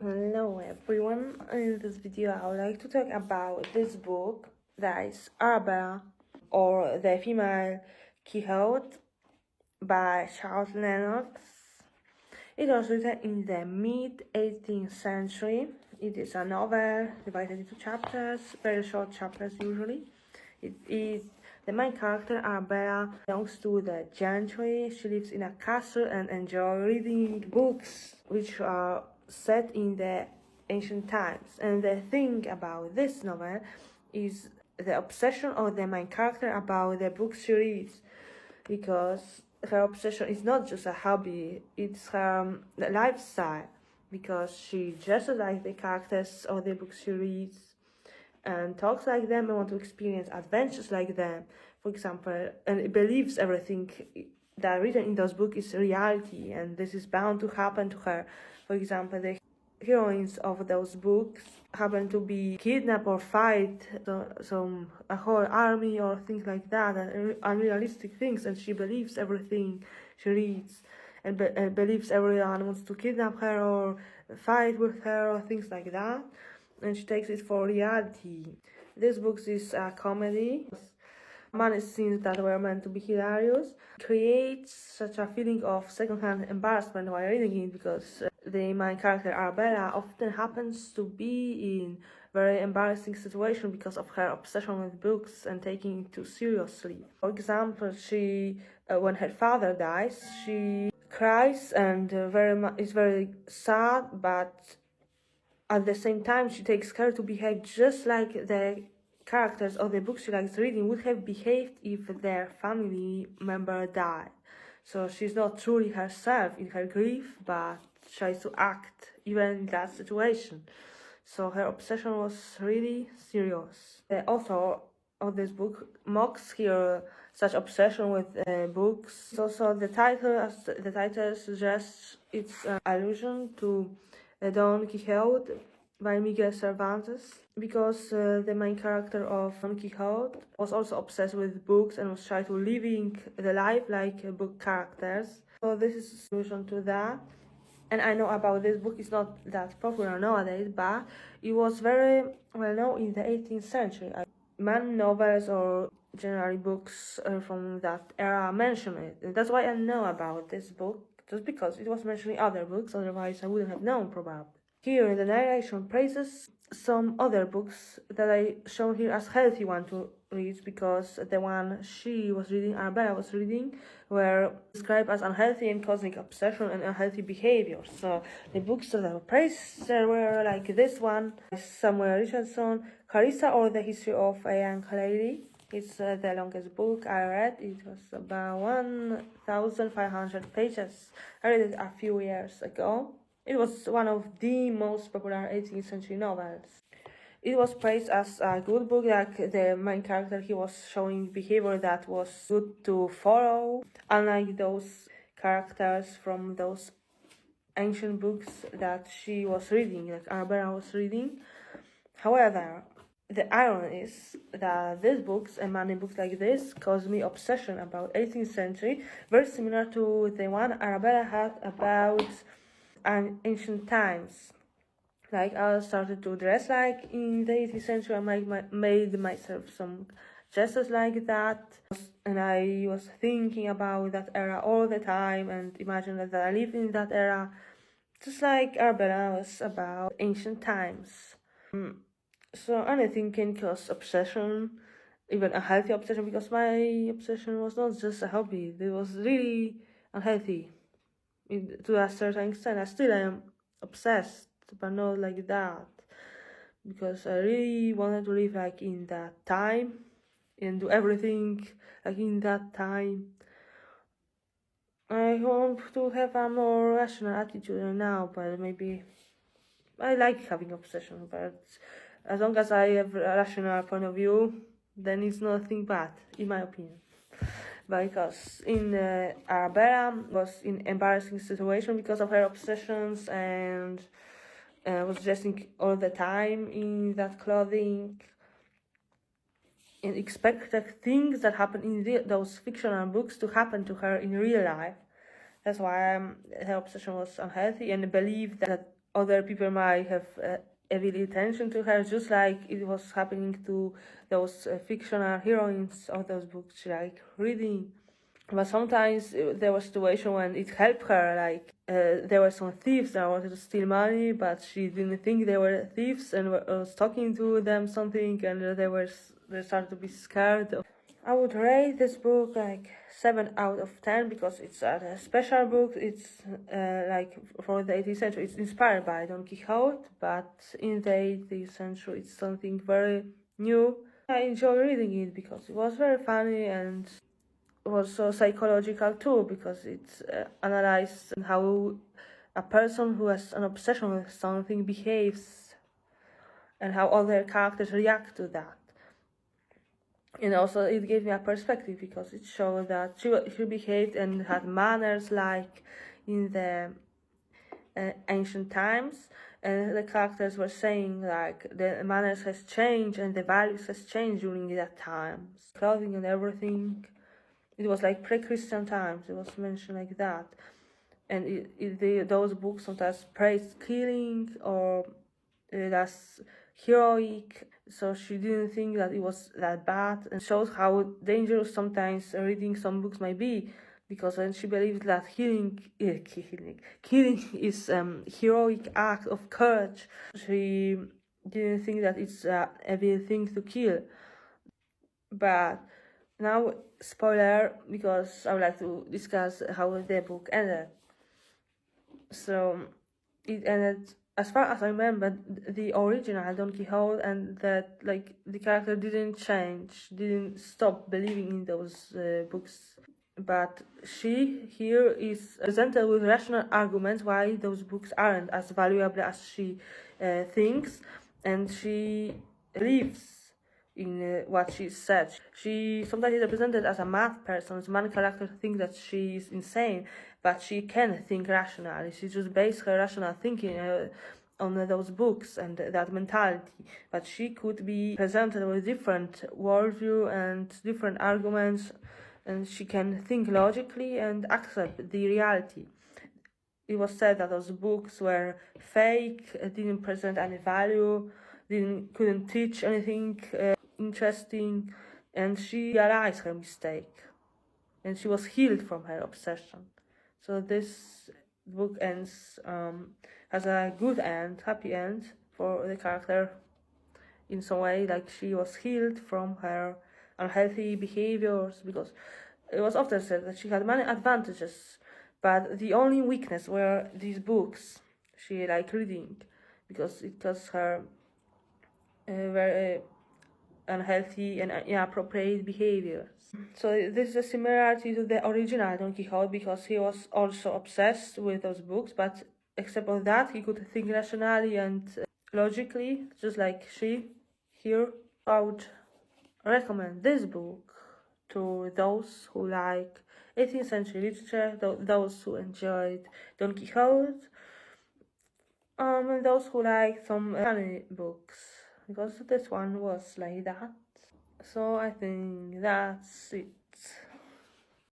Hello everyone, in this video I would like to talk about this book that is Arabella or The Female Quixote by Charlotte Lennox. It was written in the mid-18th century. It is a novel divided into chapters, very short chapters usually. The main character, Arabella, belongs to the gentry. She lives in a castle and enjoys reading books which are set in the ancient times. And the thing about this novel is the obsession of the main character about the books she reads, because her obsession is not just a hobby, it's her lifestyle, because she dresses like the characters of the books she reads and talks like them and wants to experience adventures like them, for example, and believes everything that written in those books is reality and this is bound to happen to her. For example, the heroines of those books happen to be kidnapped or fight a whole army or things like that, and unrealistic things, and she believes everything she reads and believes everyone wants to kidnap her or fight with her or things like that, and she takes it for reality. This book is a comedy. Many scenes that were meant to be hilarious creates such a feeling of secondhand embarrassment while reading it, because the main character Arabella often happens to be in very embarrassing situation because of her obsession with books and taking it too seriously. For example, she when her father dies, she cries and is very sad, but at the same time she takes care to behave just like the characters of the books she likes reading would have behaved if their family member died. So she's not truly herself in her grief, but tries to act even in that situation. So her obsession was really serious. The author of this book mocks here such obsession with books. Also, the title, as the title suggests, it's an allusion to Don Quixote by Miguel Cervantes, because the main character of Don Quixote was also obsessed with books and was trying to living the life like book characters. So this is a solution to that. And I know about this book, it's not that popular nowadays, but it was very well known in the 18th century. Many novels or generally books from that era mention it. And that's why I know about this book, just because it was mentioning other books, otherwise I wouldn't have known probably. Here the narration praises some other books that I shown here as healthy one to read, because the one she was reading, Arabella was reading, were described as unhealthy and causing obsession and unhealthy behavior. So the books that I praised were like this one, Samuel Richardson, Carissa, or The History of a Young Lady. It's the longest book I read. It was about 1,500 pages. I read it a few years ago. It was one of the most popular 18th century novels. It was praised as a good book, like the main character, he was showing behavior that was good to follow, unlike those characters from those ancient books that she was reading, like Arabella was reading. However, the irony is that these books and many books like this caused me obsession about 18th century, very similar to the one Arabella had about ancient times. Like, I started to dress like in the 18th century. I made myself some dresses like that, and I was thinking about that era all the time and imagined that I lived in that era, just like Arabella was about ancient times. So anything can cause obsession, even a healthy obsession, because my obsession was not just a hobby, it was really unhealthy to a certain extent. I still am obsessed, but not like that, because I really wanted to live like in that time and do everything like in that time. I want to have a more rational attitude now, but maybe I like having obsession, but as long as I have a rational point of view, then it's nothing bad, in my opinion. Because in Arabella was in embarrassing situation because of her obsessions, and was dressing all the time in that clothing and expected things that happen in those fictional books to happen to her in real life. That's why her obsession was unhealthy, and believed that other people might have evil intention to her, just like it was happening to those fictional heroines of those books she like reading. But sometimes there was a situation when it helped her, like there were some thieves that wanted to steal money, but she didn't think they were thieves and was talking to them something, and they started to be scared. I would rate this book like 7 out of 10 because it's a special book. It's like for the 18th century. It's inspired by Don Quixote, but in the 18th century it's something very new. I enjoy reading it because it was very funny and was so psychological too, because it's analyzed how a person who has an obsession with something behaves and how other characters react to that. And also it gave me a perspective because it showed that she behaved and had manners like in the ancient times, and the characters were saying like the manners has changed and the values has changed during that time, clothing and everything. It was like pre-Christian times. It was mentioned like that, and those books sometimes praised killing or that's heroic. So she didn't think that it was that bad, and shows how dangerous sometimes reading some books might be, because when she believed that killing is heroic act of courage, she didn't think that it's a evil thing to kill. But now, spoiler, because I would like to discuss how the book ended. So it ended, as far as I remember, the original Don Quixote, and that like the character didn't change, didn't stop believing in those books. But she here is presented with rational arguments why those books aren't as valuable as she thinks, and she believes in what she said. She sometimes is represented as a mad person. One character thinks that she is insane, but she can think rationally. She just based her rational thinking on those books and that mentality. But she could be presented with different worldview and different arguments, and she can think logically and accept the reality. It was said that those books were fake, didn't present any value, couldn't teach anything interesting, and she realized her mistake, and she was healed from her obsession. So this book ends, has a good end, happy end for the character in some way, like she was healed from her unhealthy behaviors, because it was often said that she had many advantages, but the only weakness were these books she liked reading, because it caused her very unhealthy and inappropriate behaviors. So this is a similarity to the original Don Quixote, because he was also obsessed with those books, but except for that he could think rationally and logically, just like she here. I would recommend this book to those who like 18th century literature, those who enjoyed Don Quixote, and those who like some funny books, because this one was like that. So I think that's it.